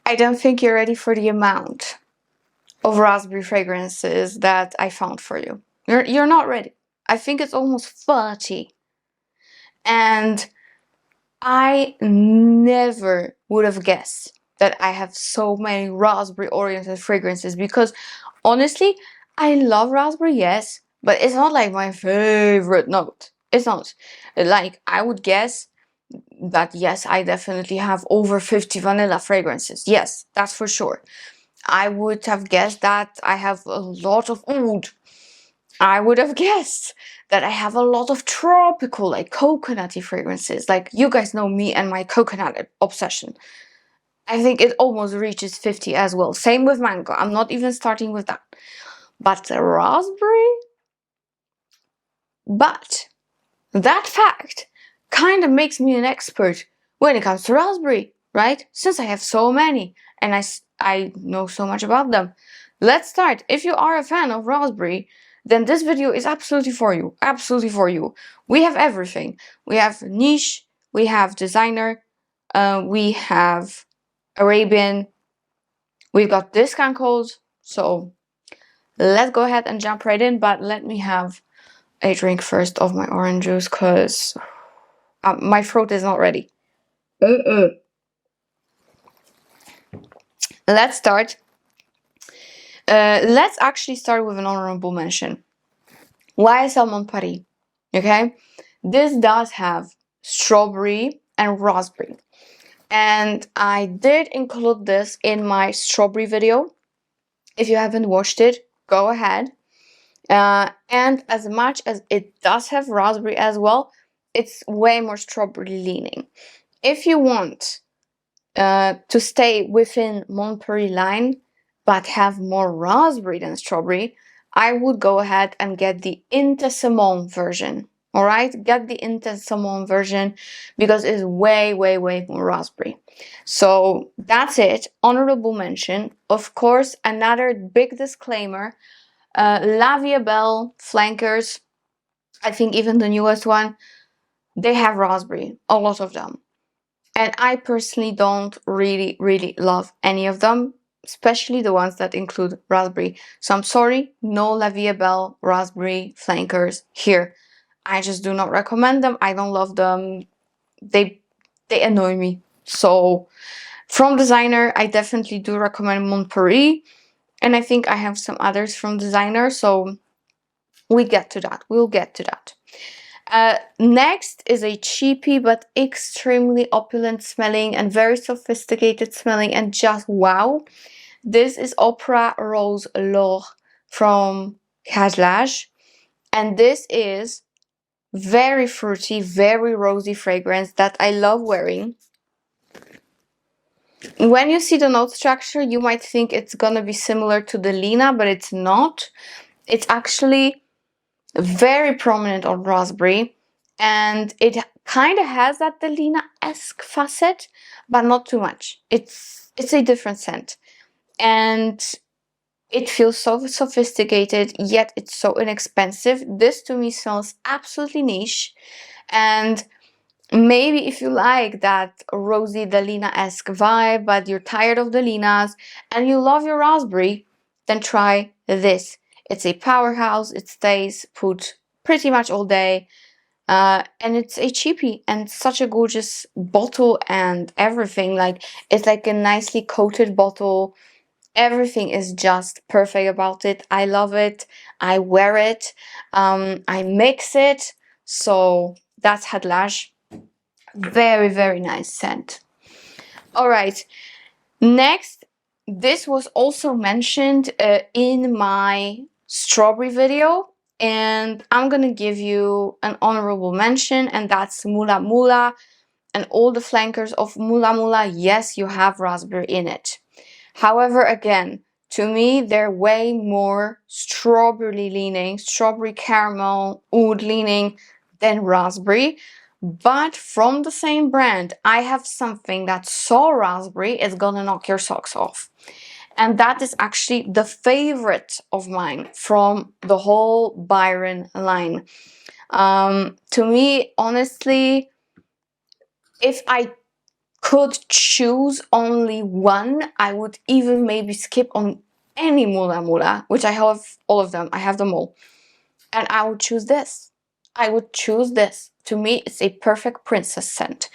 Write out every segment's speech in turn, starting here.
I don't think you're ready for the amount of raspberry fragrances that I found for you. You're not ready. I think it's almost 30. And I never would have guessed that I have so many raspberry oriented fragrances, because honestly, I love raspberry, yes, but it's not like my favorite note. It's not. Like, I would guess that yes, I definitely have over 50 vanilla fragrances. Yes, that's for sure. I would have guessed that I have a lot of oud. I would have guessed that I have a lot of tropical, like coconutty fragrances. Like, you guys know me and my coconut obsession. I think it almost reaches 50 as well. Same with mango. I'm not even starting with that. But raspberry? But that fact kind of makes me an expert when it comes to raspberry, right? Since I have so many and I know so much about them. Let's start. If you are a fan of raspberry, then this video is absolutely for you. Absolutely for you. We have everything. We have niche, we have designer, we have Arabian, we've got discount codes. So let's go ahead and jump right in, but let me have a drink first of my orange juice, because my throat is not ready. Let's start. Let's actually start with an honorable mention. YSL Mon Paris. Okay, this does have strawberry and raspberry, and I did include this in my strawberry video. If you haven't watched it, go ahead. And as much as it does have raspberry as well, it's way more strawberry leaning. If you want to stay within Mon Paris line but have more raspberry than strawberry, I would go ahead and get the Intesement version. Alright, get the Intesement version because it's way more raspberry. So that's it. Honorable mention. Of course, another big disclaimer. La Vie Belle flankers, I think even the newest one, they have raspberry, a lot of them. And I personally don't really love any of them, especially the ones that include raspberry. So I'm sorry, no La Vie Belle raspberry flankers here. I just do not recommend them. I don't love them. They annoy me. So from designer, I definitely do recommend Mon Paris. And I think I have some others from designer. So we'll get to that. Next is a cheapy but extremely opulent smelling and very sophisticated smelling and just wow. This is Opera Rose L'Or from Khadlaj, and this is very fruity, very rosy fragrance that I love wearing. When you see the note structure, you might think it's gonna be similar to the Lina, but it's not. It's actually very prominent on raspberry, and it kind of has that Delina-esque facet, but not too much. It's a different scent, and it feels so sophisticated, yet it's so inexpensive. This to me smells absolutely niche, and maybe if you like that rosy Delina-esque vibe, but you're tired of Delinas and you love your raspberry, then try this. It's a powerhouse. It stays put pretty much all day. And it's a cheapie and such a gorgeous bottle and everything. Like, it's like a nicely coated bottle. Everything is just perfect about it. I love it. I wear it. I mix it. So that's Khadlaj. Very nice scent. All right. Next, this was also mentioned in my strawberry video, and I'm gonna give you an honorable mention, and that's Mula Mola. And all the flankers of Mula Mola, yes, you have raspberry in it. However, again, to me, they're way more strawberry leaning, strawberry caramel, oud leaning than raspberry. But from the same brand, I have something that's so raspberry, it's gonna knock your socks off. And that is actually the favorite of mine from the whole Byron line. To me, honestly, if I could choose only one, I would even maybe skip on any Mula Mola, which I have all of them. I have them all. And I would choose this. I would choose this. To me, it's a perfect princess scent.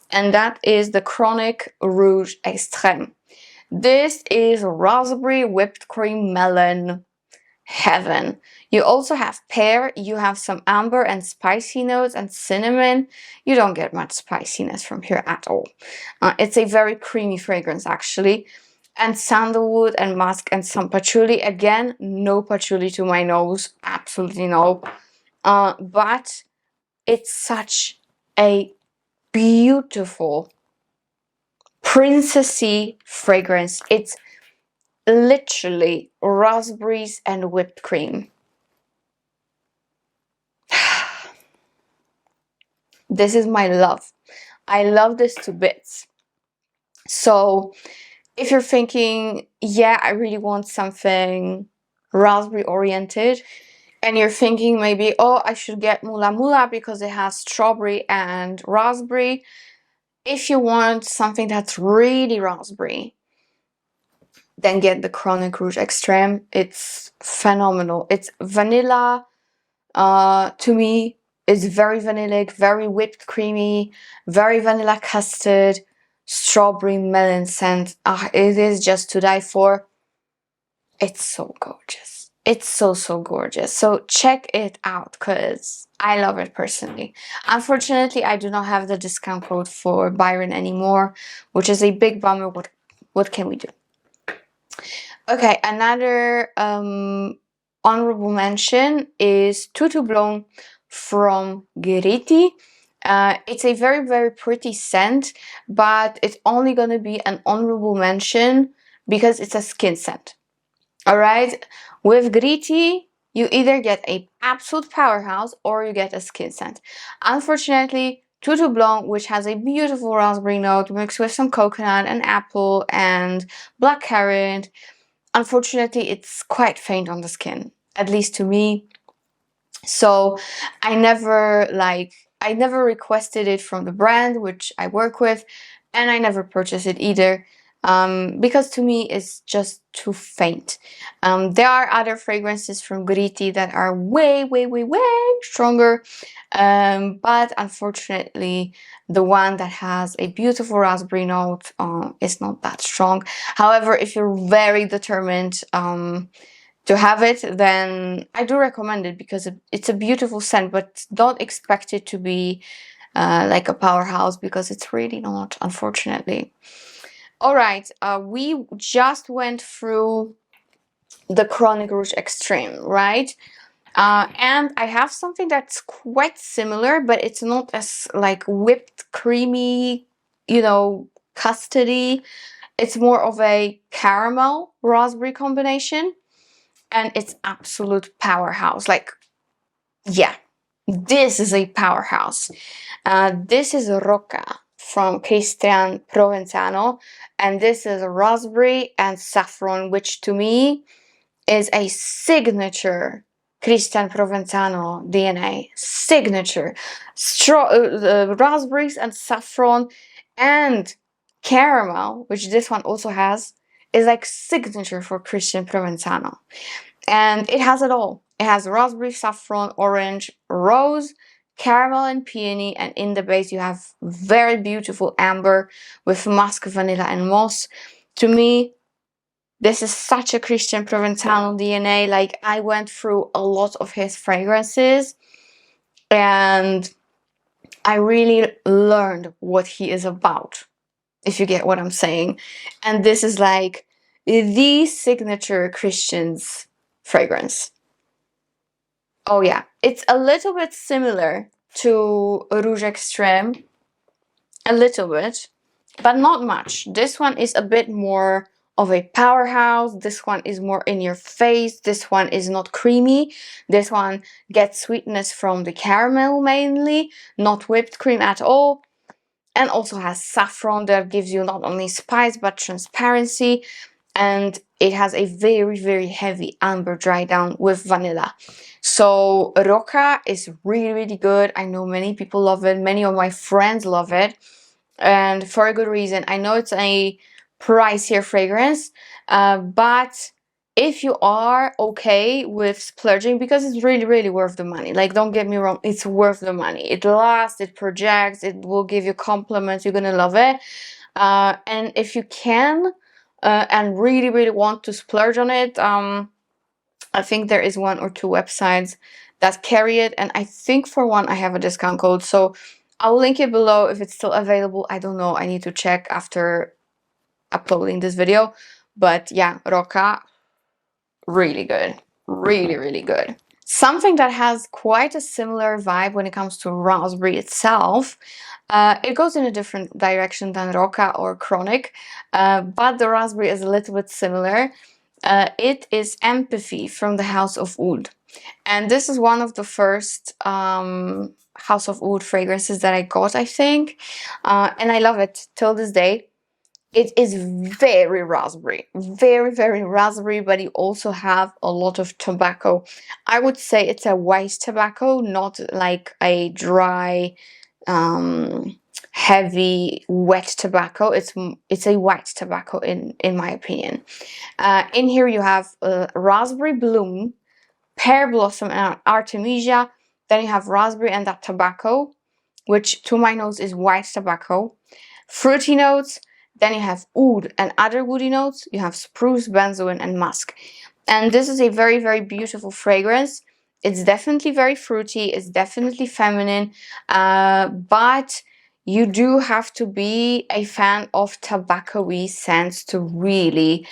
And that is the Chronic Rouge Extreme. This is raspberry, whipped cream, melon, heaven. You also have pear, you have some amber and spicy notes and cinnamon. You don't get much spiciness from here at all. It's a very creamy fragrance actually. And sandalwood and musk and some patchouli. Again, no patchouli to my nose, absolutely no. But it's such a beautiful princessy fragrance. It's literally raspberries and whipped cream. This is my love. I love this to bits. So if you're thinking, yeah, I really want something raspberry oriented, and you're thinking maybe, oh, I should get Mula Mola because it has strawberry and raspberry. If you want something that's really raspberry, then get the Chronic Rouge Extreme. It's phenomenal. It's vanilla. To me, it's very vanillic, very whipped creamy, very vanilla custard, strawberry melon scent. It is just to die for. It's so gorgeous. It's so gorgeous. So check it out because I love it personally. Unfortunately, I do not have the discount code for Byron anymore, which is a big bummer. What can we do? Okay, another honorable mention is Tutu Blong from Gritti. It's a very pretty scent, but it's only going to be an honorable mention because it's a skin scent. Alright, with Gritti, you either get an absolute powerhouse or you get a skin scent. Unfortunately, Tutu Blong, which has a beautiful raspberry note mixed with some coconut and apple and blackcurrant, unfortunately, it's quite faint on the skin, at least to me. So I never requested it from the brand which I work with, and I never purchased it either. Because to me it's just too faint. There are other fragrances from Gritti that are way stronger, but unfortunately the one that has a beautiful raspberry note is not that strong. However, if you're very determined to have it, then I do recommend it because it's a beautiful scent, but don't expect it to be like a powerhouse because it's really not, unfortunately. Alright, we just went through the Chronic Rouge Extreme, right? And I have something that's quite similar, but it's not as like whipped creamy, you know, custardy. It's more of a caramel raspberry combination, and it's absolute powerhouse. Like, yeah, this is a powerhouse. This is Rocca from Provenzano, and this is raspberry and saffron, which to me is a signature Provenzano DNA. Signature. Raspberries and saffron and caramel, which this one also has, is like signature for Provenzano. And it has it all. It has raspberry, saffron, orange, rose, caramel and peony, and in the base you have very beautiful amber with musk, vanilla and moss. To me, this is such a Provenzano DNA. Like, I went through a lot of his fragrances and I really learned what he is about, if you get what I'm saying. And this is like the signature Christian's fragrance. Oh yeah, it's a little bit similar to Rouge Extreme, a little bit, but not much. This one is a bit more of a powerhouse. This one is more in your face. This one is not creamy. This one gets sweetness from the caramel mainly, not whipped cream at all, and also has saffron that gives you not only spice but transparency. And it has a very heavy amber dry down with vanilla. So Rocca is really good. I know many people love it. Many of my friends love it. and for a good reason. I know it's a pricier fragrance, but if you are okay with splurging, because it's really, really worth the money. Like, don't get me wrong, it's worth the money. It lasts, it projects, it will give you compliments, you're gonna love it. And if you can, and really, really want to splurge on it, I think there is 1 or 2 websites that carry it, and I think for one I have a discount code, so I'll link it below if it's still available. I don't know, I need to check after uploading this video. But yeah, Rocca, really good, really, really good. Something that has quite a similar vibe when it comes to raspberry itself. It goes in a different direction than Rocca or Chronic, but the raspberry is a little bit similar. It is Empathy from the House of Oud. And this is one of the first House of Oud fragrances that I got, I think. And I love it till this day. It is very raspberry, very, very raspberry, but you also have a lot of tobacco. I would say it's a white tobacco, not like a dry, heavy, wet tobacco. It's a white tobacco in my opinion. In here you have raspberry bloom, pear blossom, and artemisia. Then you have raspberry and that tobacco, which to my nose is white tobacco. Fruity notes. Then you have oud and other woody notes. You have spruce, benzoin, and musk. And this is a very, very beautiful fragrance. It's definitely very fruity. It's definitely feminine. But you do have to be a fan of tobacco-y scents to really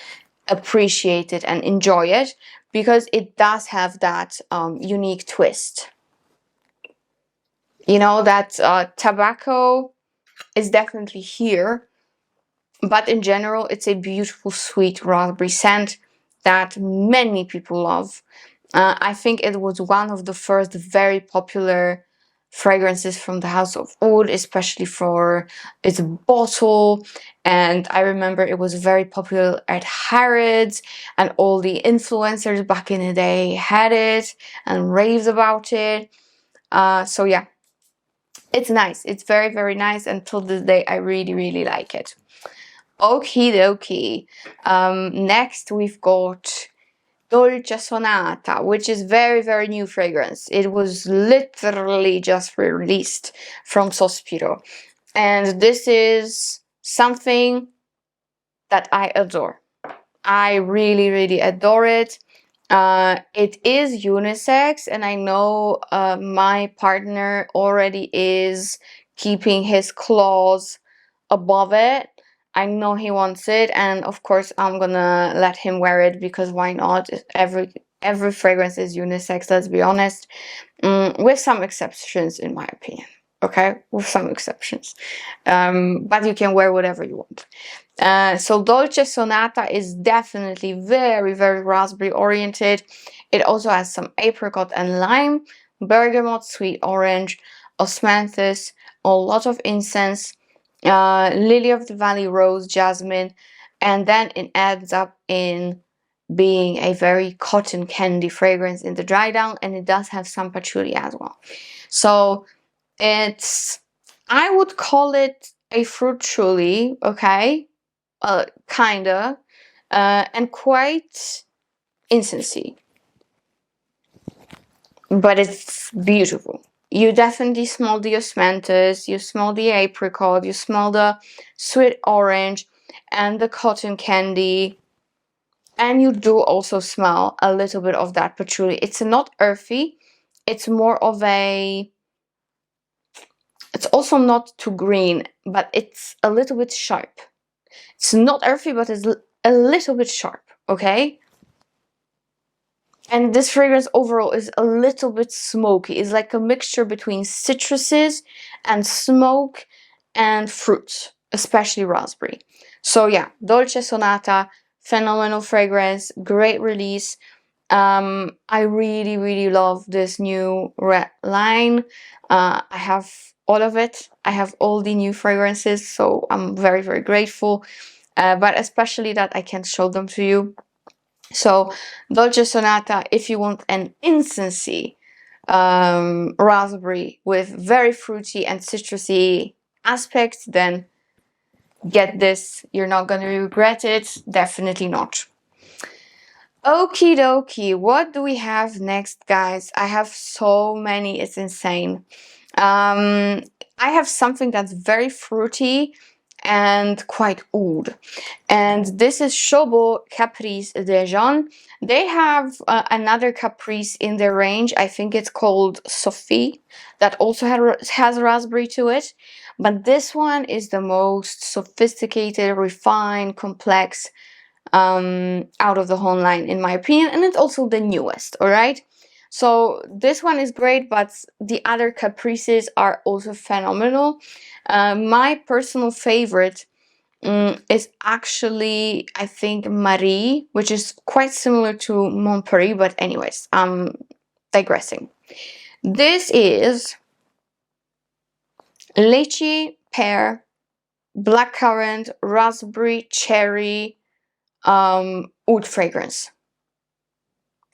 appreciate it and enjoy it, because it does have that unique twist. You know, that tobacco is definitely here, but in general, it's a beautiful, sweet raspberry scent that many people love. I think it was one of the first very popular fragrances from the House of Oud, especially for its bottle. And I remember it was very popular at Harrods, and all the influencers back in the day had it and raved about it. So yeah, it's nice. It's very, very nice. Until this day, I really, really like it. Okie dokie. Next we've got Dolce Sonata, which is very, very new fragrance. It was literally just released from Sospiro. And this is something that I adore. I really, really adore it. It is unisex, and I know my partner already is keeping his claws above it. I know he wants it, and of course I'm gonna let him wear it, because why not? Every fragrance is unisex, let's be honest, with some exceptions in my opinion. Okay, with some exceptions, but you can wear whatever you want. So Dolce Sonata is definitely very, very raspberry oriented. It also has some apricot and lime, bergamot, sweet orange, osmanthus, a lot of incense, lily of the valley rose, jasmine, and then it ends up in being a very cotton candy fragrance in the dry down, and it does have some patchouli as well. So it's, I would call it a fruit truly, okay, kinda, and quite incensey, but it's beautiful. You definitely smell the osmanthus, you smell the apricot, you smell the sweet orange and the cotton candy, and you do also smell a little bit of that patchouli. It's not earthy, it's more of a, it's also not too green, but it's a little bit sharp. It's not earthy, but it's a little bit sharp, okay? And this fragrance overall is a little bit smoky. It's like a mixture between citruses and smoke and fruits, especially raspberry. So yeah, Dolce Sonata, phenomenal fragrance, great release. I really, really love this new red line. I have all of it. I have all the new fragrances, so I'm very, very grateful. But especially that I can show them to you. So Dolce Sonata, if you want an incensey raspberry with very fruity and citrusy aspects, then get this. You're not gonna regret it. Definitely not. Okie dokie. What do we have next, guys? I have so many. It's insane. I have something that's very fruity and quite oud. And this is Chabaud Caprice de Jeanne. They have another Caprice in their range. I think it's called Sophie, that also has raspberry to it. But this one is the most sophisticated, refined, complex out of the whole line, in my opinion. And it's also the newest, all right? So this one is great, but the other Caprices are also phenomenal. My personal favorite is actually, I think, Marie, which is quite similar to Mon Paris, but anyways, I'm digressing. This is lychee, pear, blackcurrant, raspberry, cherry, oud fragrance.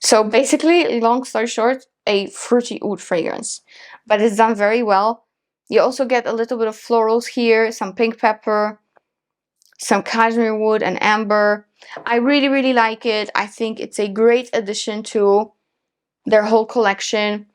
So basically, long story short, a fruity oud fragrance, but it's done very well. You also get a little bit of florals here, some pink pepper, some cashmere wood and amber. I really, really like it. I think it's a great addition to their whole collection.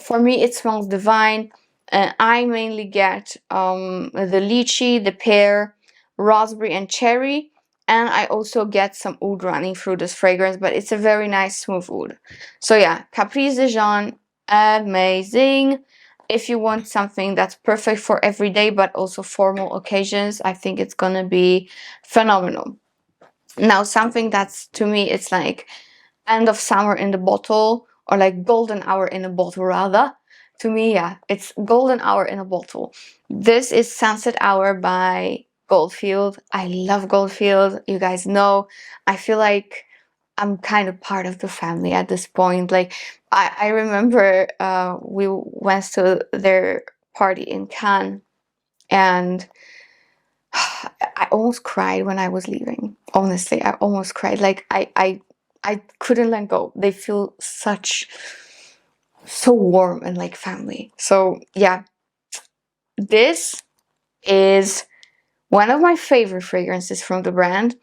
For me, it smells divine. I mainly get the lychee, the pear, raspberry, and cherry. And I also get some oud running through this fragrance, but it's a very nice, smooth oud. So yeah, Caprice de Jeanne, amazing. If you want something that's perfect for every day, but also formal occasions, I think it's gonna be phenomenal. Now, something that's, to me, it's like end of summer in the bottle, or like golden hour in a bottle, rather. To me, yeah, it's golden hour in a bottle. This is Sunset Hour by Goldfield. I love Goldfield. You guys know, I feel like I'm kind of part of the family at this point. Like, I remember we went to their party in Cannes, and I almost cried when I was leaving. Honestly, I almost cried. Like, I couldn't let go. They feel so warm and like family. So yeah, this is one of my favorite fragrances from the brand.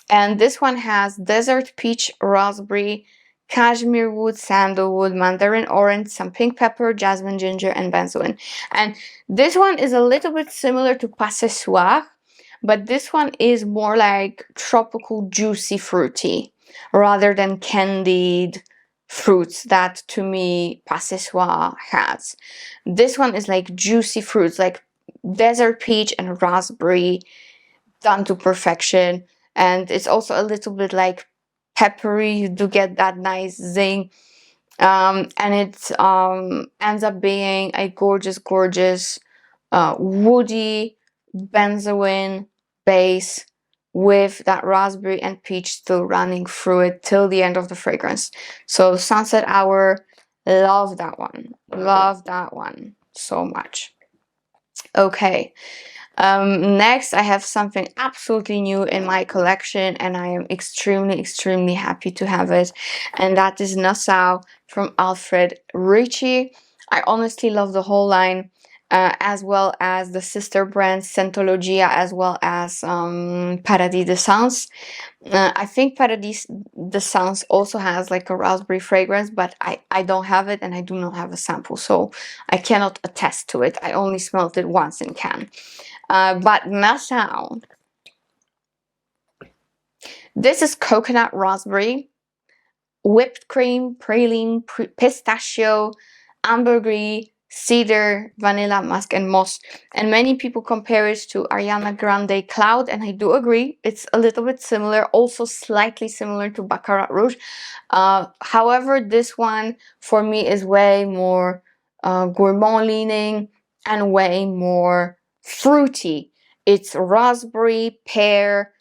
And this one has desert peach, raspberry, cashmere wood, sandalwood, mandarin orange, some pink pepper, jasmine, ginger, and benzoin. And this one is a little bit similar to Pas Ce Soir, but this one is more like tropical, juicy, fruity, rather than candied fruits that, to me, Pas Ce Soir has. This one is like juicy fruits, like desert peach and raspberry done to perfection. And it's also a little bit like peppery. You do get that nice zing. And it ends up being a gorgeous, gorgeous woody benzoin base with that raspberry and peach still running through it till the end of the fragrance. So Sunset Hour, love that one. Love that one so much. Okay. Next, I have something absolutely new in my collection, and I am extremely, extremely happy to have it. And that is Nasau from Alfred Richie. I honestly love the whole line, as well as the sister brands Scentologia, as well as Paradis d'Essence. I think Paradis d'Essence also has like a raspberry fragrance, but I don't have it, and I do not have a sample, so I cannot attest to it. I only smelled it once in Cannes. But Nasau, this is coconut raspberry, whipped cream, praline, pistachio, ambergris, cedar, vanilla, musk, and moss. And many people compare it to Ariana Grande Cloud, and I do agree. It's a little bit similar, also slightly similar to Baccarat Rouge. However, this one for me is way more gourmand leaning and way more fruity. It's raspberry, pear,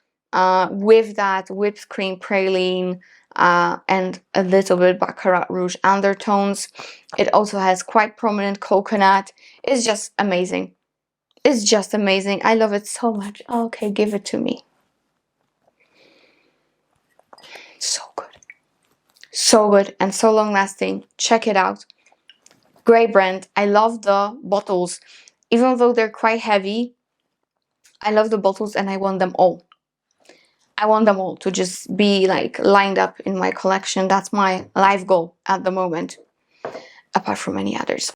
with that whipped cream praline, and a little bit Baccarat Rouge undertones. It also has quite prominent coconut. It's just amazing. It's just amazing. I love it so much. Okay, give it to me. So good. So good and so long lasting. Check it out. Great brand. I love the bottles. Even though they're quite heavy, I love the bottles and I want them all. I want them all to just be like lined up in my collection. That's my life goal at the moment, apart from any others.